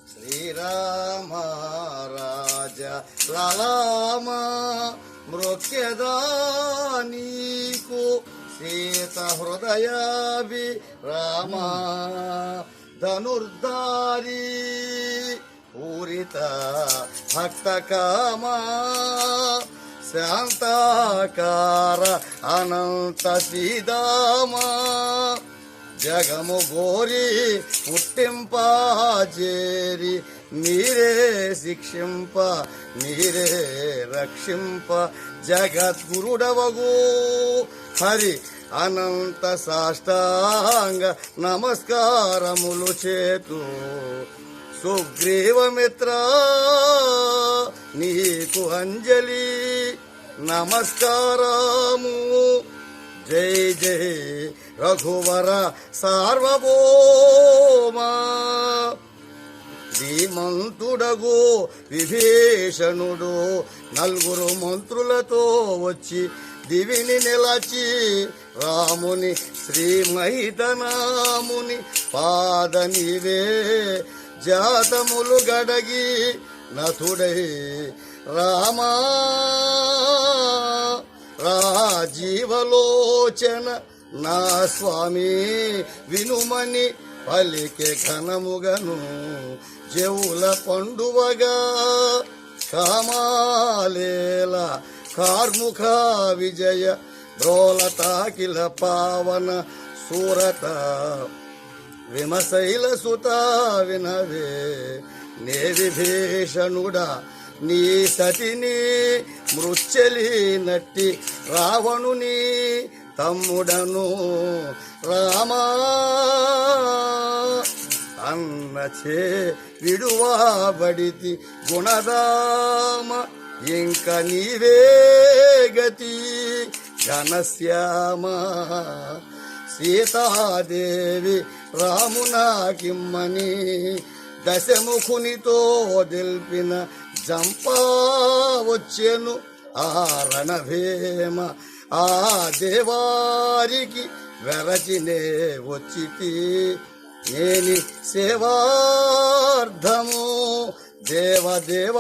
శ్రీరామ రాజ లలామ మృక్యదా నీకు సీత హృదయాభి రామ ధనుర్ధారి పూరిత భక్త కామా శాంతాకార అనంత శ్రీదామా జగము గోరి పుట్టింపజేరి మీరే శిక్షింప మీరే రక్షింప జగద్గురుడవగు హరి అనంత సాష్టాంగ నమస్కారములు చేతు సుగ్రీవమిత్ర నీకు అంజలి నమస్కారము. జై జై రఘువర సార్వభౌమా శ్రీమంతుడగు విభీషణుడు నలుగురు మంత్రులతో వచ్చి దివిని నిలచి రాముని శ్రీమైతనాముని పాద నీవే జాతములు గడగి నథుడై రామా రాజీవలోచన నా స్వామి వినుమని పలికే ఘనముగను జవుల పండువగా కామాలేల కార్ముఖ విజయ బ్రోలతాకిల పావన సూరత విమశైల సుత వినవే నే విభీషణుడా నీ సతిని మృచ్చలి నట్టి రావణుని తమ్ముడను రామా అన్నచే విడువాబడితి గుణరామ ఇంక నీవే గతి ఘనశ్యామ సీతాదేవి రామునాకిమ్మని దశముఖునితో దిల్పిన జంపా వచ్చెను ఆ రణభేమ ఆ దేవారికి వెరచినే వచ్చితి నేని సేవార్థము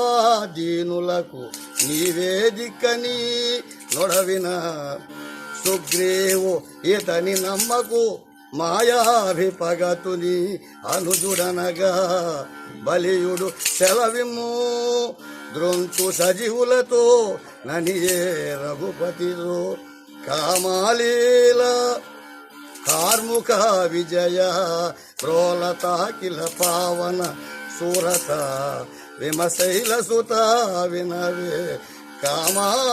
దేవదేవాదీనులకు నీవేదికని నొడవిన సుగ్రీవు ఇతని నమ్మకు మాయాభిపగతుని అనుజుడనగా బలియుడు సెలవిమ్ము ద్రొంతు సజీవులతో ననియే రఘుపతిలో కామాలీల కార్ముఖ విజయ ప్రోలతాకిల పావన సూరత విమశైల సుత వినవే కామాలీల